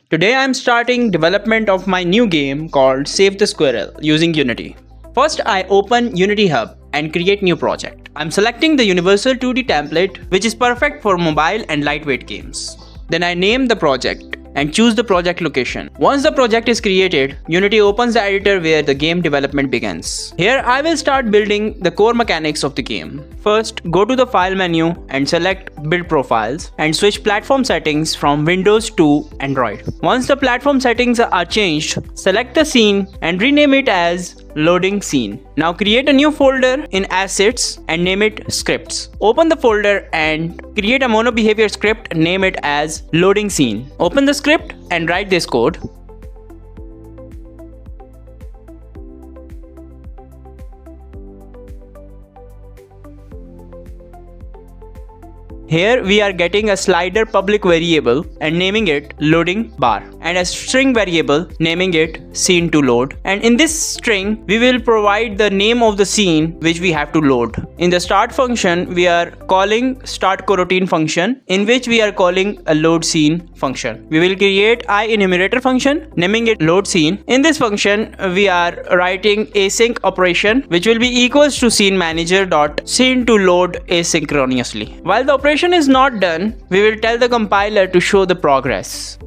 Today I am starting development of my new game called Save the Squirrel using Unity. First I open Unity Hub and create new project. I'm selecting the universal 2D template which is perfect for mobile and lightweight games. Then I name the project and choose the project location. Once the project is created, Unity opens the editor where the game development begins. Here I will start building the core mechanics of the game. First, go to the file menu and select build profiles and switch platform settings from Windows to Android. Once the platform settings are changed, select the scene and rename it as loading scene. Now create a new folder in assets and name it scripts. Open the folder and create a mono behavior script, name it as loading scene. Open the script and write this code. Here we are getting a slider public variable and naming it loading bar, and a string variable naming it scene to load, and in this string we will provide the name of the scene which we have to load. In the start function we are calling start coroutine function in which we are calling a load scene function. We will create enumerator function naming it load scene. In this function we are writing async operation which will be equals to scene manager dot scene to load asynchronously. While the operation is not done, we will tell the compiler to show the progress.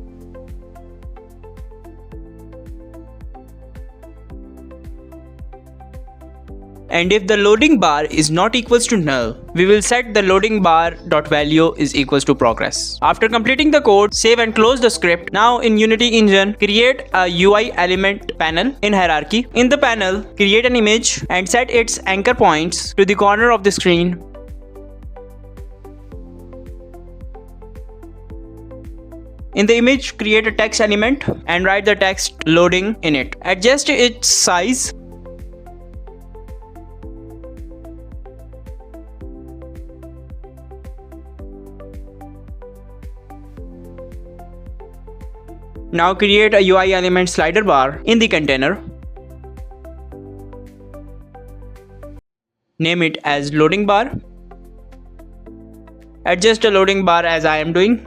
And if the loading bar is not equals to null, we will set the loading bar dot value is equals to progress. After completing the code, save and close the script. Now in Unity Engine, create a UI element panel in hierarchy. In the panel, create an image and set its anchor points to the corner of the screen. In the image, create a text element and write the text loading in it. Adjust its size. Now create a UI element slider bar in the container. Name it as loading bar. Adjust the loading bar as I am doing.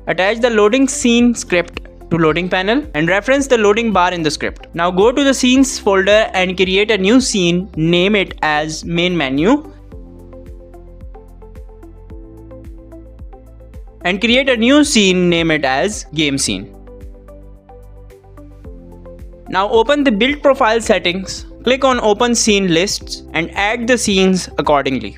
Attach the loading scene script to loading panel and reference the loading bar in the script. Now go to the scenes folder and create a new scene, name it as main menu. And create a new scene, name it as game scene. Now open the build profile settings, click on open scene lists and add the scenes accordingly.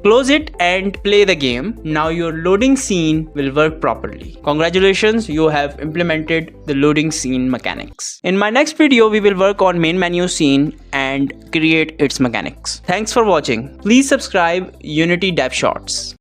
Close it and play the game. Now your loading scene will work properly. Congratulations, you have implemented the loading scene mechanics. In my next video, we will work on main menu scene and create its mechanics. Thanks for watching. Please subscribe Unity Dev Shorts.